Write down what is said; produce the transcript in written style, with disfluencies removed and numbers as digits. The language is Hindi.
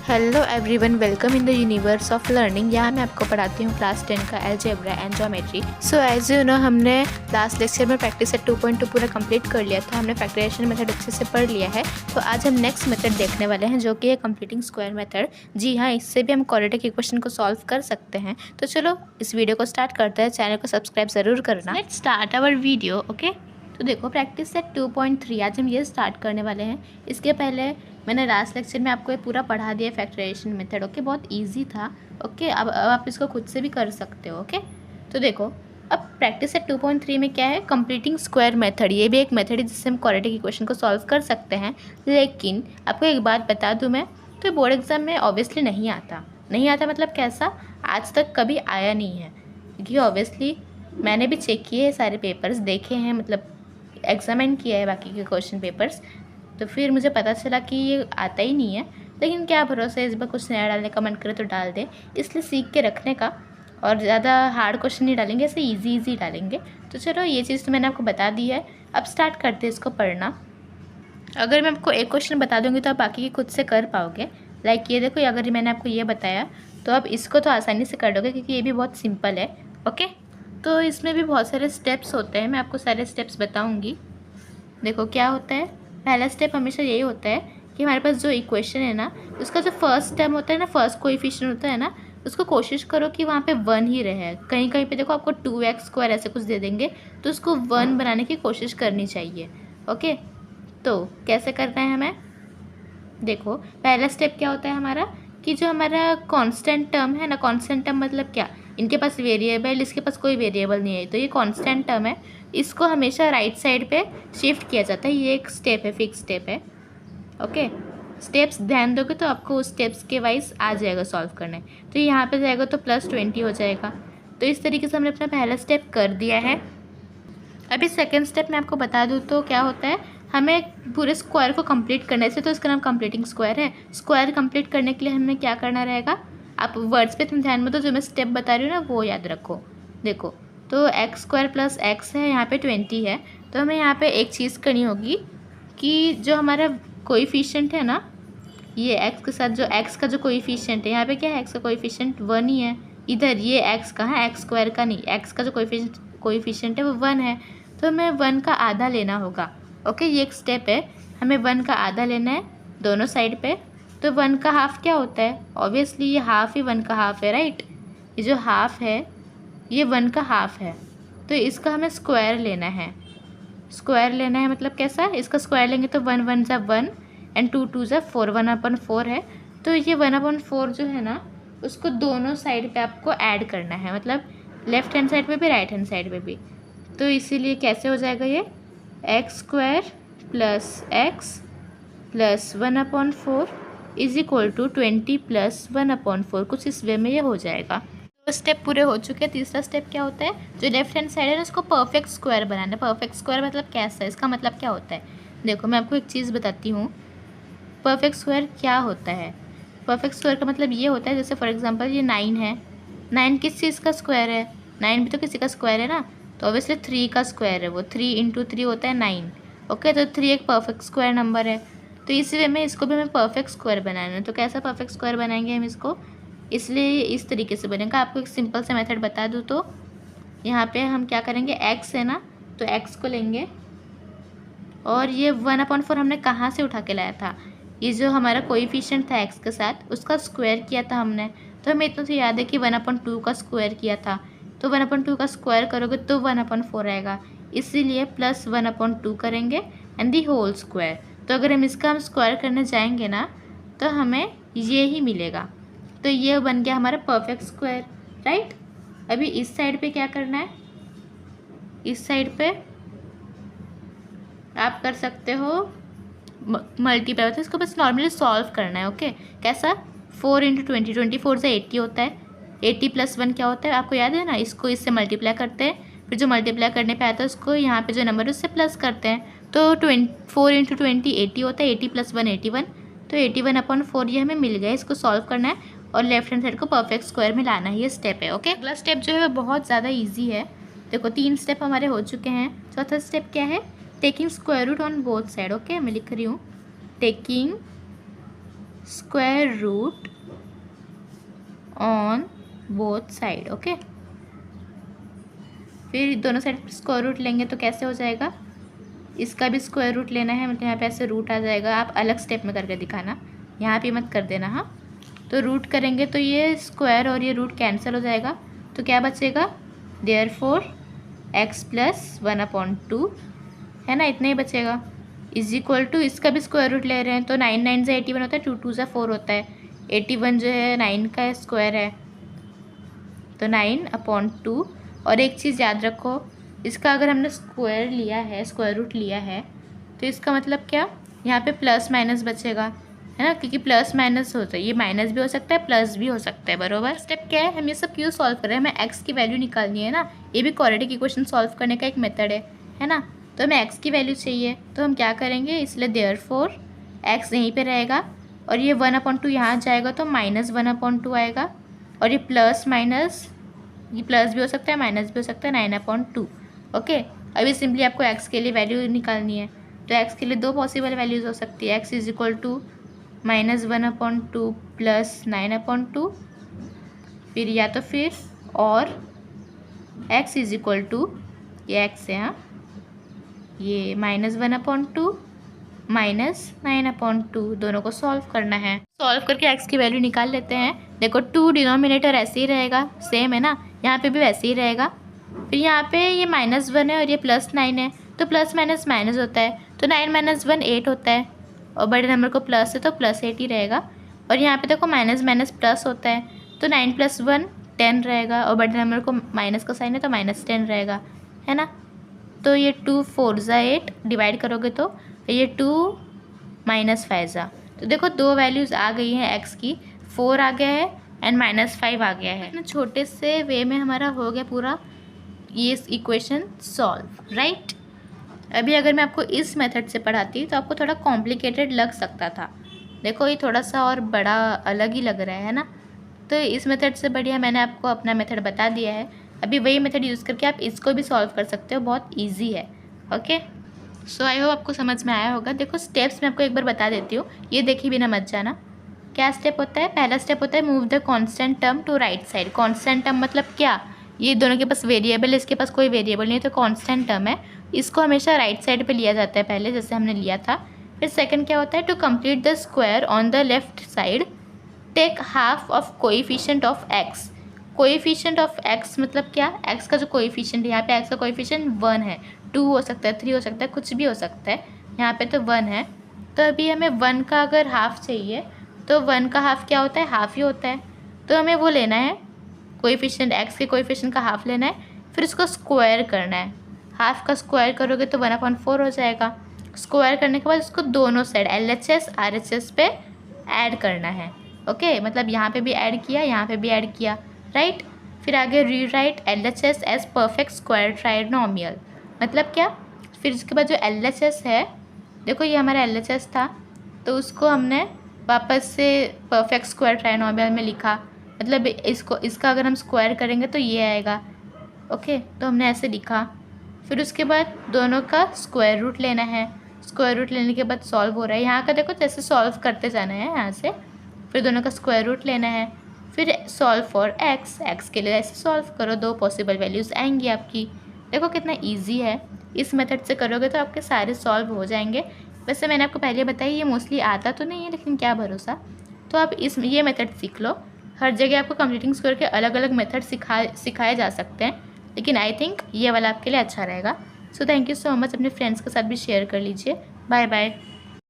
Hello everyone, welcome in the universe of learning. यहाँ मैं आपको पढ़ाती हूँ क्लास 10 का algebra and geometry. So as you know, हमने लास्ट लेक्चर में प्रैक्टिस सेट 2.2 पूरा कंप्लीट कर लिया था। हमने फैक्टराइजेशन मेथड अच्छे से पढ़ लिया है। तो आज हम नेक्स्ट मेथड देखने वाले हैं, जो कि है कंप्लीटिंग स्क्वायर मेथड। जी हाँ, इससे भी हम क्वाड्रेटिक इक्वेशन को सॉल्व कर सकते हैं। तो चलो इस वीडियो को स्टार्ट करते हैं। चैनल को सब्सक्राइब ज़रूर करना। Let's start our video. Okay, तो देखो प्रैक्टिस सेट 2.3 आज हम ये स्टार्ट करने वाले हैं। इसके पहले मैंने लास्ट लेक्चर में आपको ये पूरा पढ़ा दिया फैक्टराइजेशन मेथड। ओके, बहुत इजी था। ओके, अब आप इसको खुद से भी कर सकते हो। ओके, तो देखो अब प्रैक्टिस सेट 2.3 में क्या है, कंप्लीटिंग स्क्वायर मेथड। ये भी एक मेथड है जिससे हम क्वाड्रेटिक इक्वेशन को सॉल्व कर सकते हैं। लेकिन आपको एक बात बता दूं मैं, तो बोर्ड एग्जाम में ऑब्वियसली नहीं आता मतलब कैसा, आज तक कभी आया नहीं है। क्योंकि ऑब्वियसली मैंने भी चेक किए सारे पेपर्स, देखे हैं, मतलब एग्जामिन किया है बाकी के क्वेश्चन पेपर्स। तो फिर मुझे पता चला कि ये आता ही नहीं है। लेकिन क्या भरोसा है, इस बार कुछ नया डालने का मन करे तो डाल दे, इसलिए सीख के रखने का। और ज़्यादा हार्ड क्वेश्चन नहीं डालेंगे, ऐसे इजी डालेंगे। तो चलो ये चीज़ तो मैंने आपको बता दी है। अब स्टार्ट करते हैं इसको पढ़ना। अगर मैं आपको एक क्वेश्चन बता दूंगी तो आप बाकी के खुद से कर पाओगे। लाइक ये देखो, अगर मैंने आपको ये बताया तो आप इसको तो आसानी से कर दोगे, क्योंकि ये भी बहुत सिंपल है। ओके, तो इसमें भी बहुत सारे स्टेप्स होते हैं, मैं आपको सारे स्टेप्स बताऊँगी। देखो क्या होता है, पहला स्टेप हमेशा यही होता है कि हमारे पास जो इक्वेशन है ना, उसका जो फर्स्ट टर्म होता है ना, फर्स्ट कोएफिशिएंट होता है ना, उसको कोशिश करो कि वहाँ पे 1 ही रहे। कहीं कहीं पे देखो आपको 2x² ऐसे कुछ दे देंगे, तो उसको 1 बनाने की कोशिश करनी चाहिए। ओके, तो कैसे करना है हमें, देखो पहला स्टेप क्या होता है हमारा, कि जो हमारा कांस्टेंट टर्म है ना, कांस्टेंट टर्म मतलब क्या, इनके पास वेरिएबल, इसके पास कोई वेरिएबल नहीं है, तो ये कांस्टेंट टर्म है, इसको हमेशा राइट साइड पे शिफ्ट किया जाता है। ये एक स्टेप है, फिक्स स्टेप है। ओके, स्टेप्स ध्यान दोगे तो आपको उस स्टेप्स के वाइज आ जाएगा सॉल्व करने। तो यहाँ पे जाएगा तो +20 हो जाएगा। तो इस तरीके से हमने अपना पहला स्टेप कर दिया है। अभी सेकेंड स्टेप मैं आपको बता दूँ तो क्या होता है, हमें पूरे स्क्वायर को कंप्लीट करने से, तो इसका नाम कंप्लीटिंग स्क्वायर है। स्क्वायर कंप्लीट करने के लिए हमें क्या करना रहेगा, आप वर्ड्स पे तुम ध्यान में दो, जो मैं स्टेप बता रही हूँ ना वो याद रखो। देखो, तो x² + x है, यहाँ पे 20 है। तो हमें यहाँ पे एक चीज़ करनी होगी कि जो हमारा कोएफिशिएंट है ना, ये x के साथ जो x का जो कोएफिशिएंट है, यहाँ पे क्या है, x का कोएफिशिएंट 1 ही है। इधर ये x कहाँ है, x² का नहीं, x का जो कोएफिशिएंट है वो 1 है। तो हमें 1 का आधा लेना होगा। ओके, ये एक स्टेप है, हमें 1 का आधा लेना है दोनों साइड पे। तो 1 का हाफ क्या होता है, ऑब्वियसली ये हाफ ही 1 का हाफ है, राइट। ये जो हाफ है ये 1 का हाफ है, तो इसका हमें स्क्वायर लेना है। स्क्वायर लेना है मतलब कैसा, इसका स्क्वायर लेंगे तो 1 1 ज़ा 1 एंड 2 2 ज़ा 4, 1/4 है। तो ये 1/4 जो है ना, उसको दोनों साइड पे आपको ऐड करना है, मतलब लेफ्ट हैंड साइड पे भी राइट हैंड साइड पे भी। तो इसीलिए कैसे हो जाएगा ये, x² + x + 1/4 = 20 + 1/4, कुछ इस वे में ये हो जाएगा। तो स्टेप पूरे हो चुके हैं। तीसरा स्टेप क्या होता है, जो लेफ्ट हैंड साइड है ना, उसको परफेक्ट स्क्वायर बनाना है। परफेक्ट स्क्वायर मतलब कैसा है, इसका मतलब क्या होता है, देखो मैं आपको एक चीज़ बताती हूँ। परफेक्ट स्क्वायर क्या होता है, परफेक्ट स्क्वायर का मतलब ये होता है, जैसे फॉर एग्जांपल ये 9 है, 9 किस चीज़ का स्क्वायर है, 9 भी तो किसी का स्क्वायर है ना, तो ऑब्वियसली 3 का स्क्वायर है वो, 3 × 3 होता है 9। ओके, तो 3 एक परफेक्ट स्क्वायर नंबर है। तो इसी वे में इसको भी हमें परफेक्ट स्क्वायर बनाना है। तो कैसा परफेक्ट स्क्वायर बनाएंगे हम इसको, इसलिए इस तरीके से बनेगा। आपको एक सिंपल सा मेथड बता दूँ तो यहाँ पे हम क्या करेंगे, x है ना, तो x को लेंगे, और ये 1/4 हमने कहाँ से उठा के लाया था, ये जो हमारा कोएफिशिएंट था x के साथ, उसका स्क्वायर किया था हमने। तो हमें इतना तो याद है कि 1/2 का स्क्वायर किया था। तो 1/2 का स्क्वायर करोगे तो 1/4 आएगा, इसीलिए +1/2 करेंगे एंड दी होल स्क्वायर। तो अगर हम इसका स्क्वायर करने जाएंगे ना, तो हमें ये ही मिलेगा। तो ये बन गया हमारा परफेक्ट स्क्वायर, राइट। अभी इस साइड पे क्या करना है, इस साइड पे आप कर सकते हो मल्टीप्लाई, तो इसको बस नॉर्मली सॉल्व करना है। ओके, कैसा, 4 × 20, 24 से 80 होता है, 80 + 1 क्या होता है आपको याद है ना, इसको इससे मल्टीप्लाई करते हैं, फिर जो मल्टीप्लाई करने पे आता है उसको यहाँ पे जो नंबर है उससे प्लस करते हैं। तो 4 × 20 80 होता है, 80 + 1 81, तो 81/4 ये हमें मिल गया। इसको सॉल्व करना है और लेफ्ट हैंड साइड को परफेक्ट स्क्वायर में लाना है, ये स्टेप है। ओके, अगला स्टेप जो है बहुत ज़्यादा ईजी है। देखो 3 स्टेप हमारे हो चुके हैं। चौथा स्टेप क्या है, taking square root on both side. Okay, मैं लिख रही हूँ, taking square root on both side. Okay, फिर दोनों साइड स्क्वायर रूट लेंगे तो कैसे हो जाएगा, इसका भी स्क्वायर रूट लेना है, मतलब यहाँ पे ऐसे रूट आ जाएगा। आप अलग स्टेप में करके दिखाना, यहाँ पे मत कर देना। हाँ, तो रूट करेंगे तो ये स्क्वायर और ये रूट कैंसिल हो जाएगा, तो क्या बचेगा, देयरफॉर x प्लस 1/2 है ना, इतना ही बचेगा। इज इक्वल टू, इसका भी स्क्वायर रूट ले रहे हैं तो 9 9 से 81 होता है, 2 2 से 4 होता है, 81 जो है 9 का स्क्वायर है, तो 9/2। और एक चीज़ याद रखो, इसका अगर हमने स्क्वायर लिया है, स्क्वायर रूट लिया है, तो इसका मतलब क्या, यहाँ पे प्लस माइनस बचेगा, है ना, क्योंकि प्लस माइनस होता है, ये माइनस भी हो सकता है प्लस भी हो सकता है, बरोबर। स्टेप क्या है, हम ये सब क्यों सॉल्व कर रहे हैं, हमें एक्स की वैल्यू निकालनी है ना, ये भी क्वाड्रेटिक इक्वेशन सॉल्व करने का एक मेथड है ना। तो हमें एक्स की वैल्यू चाहिए, तो हम क्या करेंगे, इसलिए देयरफॉर एक्स यहीं पे रहेगा, और ये 1/2 यहाँ जाएगा तो -1/2 आएगा, और ये प्लस माइनस, ये प्लस भी हो सकता है माइनस भी हो सकता है, 9/2। ओके, अभी सिंपली आपको एक्स के लिए वैल्यू निकालनी है, तो एक्स के लिए दो पॉसिबल वैल्यूज़ हो सकती है, x is equal to -1/2 plus 9/2, फिर या तो फिर और एक्स इज इक्वल टू, ये एक्स है, हाँ, ये -1/2 -9/2, दोनों को सॉल्व करना है। सॉल्व करके एक्स की वैल्यू निकाल लेते हैं। देखो 2 डिनोमिनेटर ऐसे ही रहेगा, सेम है ना, यहाँ पे भी वैसे ही रहेगा। फिर यहाँ पे ये -1 है और ये +9 है, तो प्लस माइनस माइनस होता है, तो 9 - 1 8 होता है, और बड़े नंबर को प्लस है तो +8 ही रहेगा। और यहाँ पे देखो माइनस माइनस प्लस होता है, तो 9 + 1 10 रहेगा, और बड़े नंबर को माइनस का साइन है तो -10 रहेगा, है ना। तो ये 2 4 × 8 डिवाइड करोगे तो ये 2 - 5 ज़ा, तो देखो दो वैल्यूज़ आ गई हैं एक्स की, 4 आ गया है एंड -5 आ गया है। छोटे से वे में हमारा हो गया पूरा ये इक्वेशन सॉल्व, राइट। अभी अगर मैं आपको इस मेथड से पढ़ाती तो आपको थोड़ा कॉम्प्लिकेटेड लग सकता था। देखो ये थोड़ा सा और बड़ा अलग ही लग रहा है ना, तो इस मेथड से बढ़िया मैंने आपको अपना मेथड बता दिया है। अभी वही मेथड यूज़ करके आप इसको भी सॉल्व कर सकते हो, बहुत ईजी है। ओके, सो आई होप आपको समझ में आया होगा। देखो स्टेप्स मैं आपको एक बार बता देती हूँ, ये देखे बिना मत जाना। क्या स्टेप होता है, पहला स्टेप होता है move the constant term to right side. Constant term मतलब क्या, ये दोनों के पास वेरिएबल है, इसके पास कोई वेरिएबल नहीं है, तो कांस्टेंट टर्म है, इसको हमेशा राइट साइड पे लिया जाता है पहले, जैसे हमने लिया था। फिर सेकंड क्या होता है, to complete the square on the left side take half of coefficient of x. Coefficient of x मतलब क्या, एक्स का जो कोएफिशिएंट है, यहाँ पे एक्स का कोएफिशिएंट 1 है, 2 हो सकता है, 3 हो सकता है, कुछ भी हो सकता है, यहाँ पे तो 1 है। तो अभी हमें 1 का अगर हाफ चाहिए तो 1 का हाफ क्या होता है, हाफ ही होता है, तो हमें वो लेना है, कोएफिशिएंट एक्स के कोएफिशिएंट का हाफ लेना है, फिर इसको स्क्वायर करना है। हाफ का स्क्वायर करोगे तो 1/4 हो जाएगा। स्क्वायर करने के बाद इसको दोनों साइड LHS RHS पे ऐड करना है। ओके, मतलब यहाँ पे भी ऐड किया, यहाँ पे भी ऐड किया, राइट। फिर आगे rewrite LHS as perfect square trinomial, मतलब क्या, फिर इसके बाद जो LHS है, देखो ये हमारा LHS था, तो उसको हमने वापस से परफेक्ट स्क्वायर ट्राइनोमियल में लिखा, मतलब इसका अगर हम स्क्वायर करेंगे तो ये आएगा। ओके, तो हमने ऐसे लिखा। फिर उसके बाद दोनों का स्क्वायर रूट लेना है, स्क्वायर रूट लेने के बाद सॉल्व हो रहा है, यहाँ का देखो जैसे सॉल्व करते जाना है यहाँ से, फिर दोनों का स्क्वायर रूट लेना है, फिर सॉल्व फॉर एक्स, एक्स के लिए ऐसे सॉल्व करो, दो पॉसिबल वैल्यूज़ आएंगी आपकी। देखो कितना ईजी है, इस मेथड से करोगे तो आपके सारे सॉल्व हो जाएंगे। वैसे मैंने आपको पहले बताया ये मोस्टली आता तो नहीं है, लेकिन क्या भरोसा, तो आप ये मेथड सीख लो। हर जगह आपको कंप्लीटिंग स्क्वायर के अलग अलग मेथड सिखाए जा सकते हैं, लेकिन आई थिंक ये वाला आपके लिए अच्छा रहेगा। So thank you so much, अपने फ्रेंड्स के साथ भी शेयर कर लीजिए। Bye bye.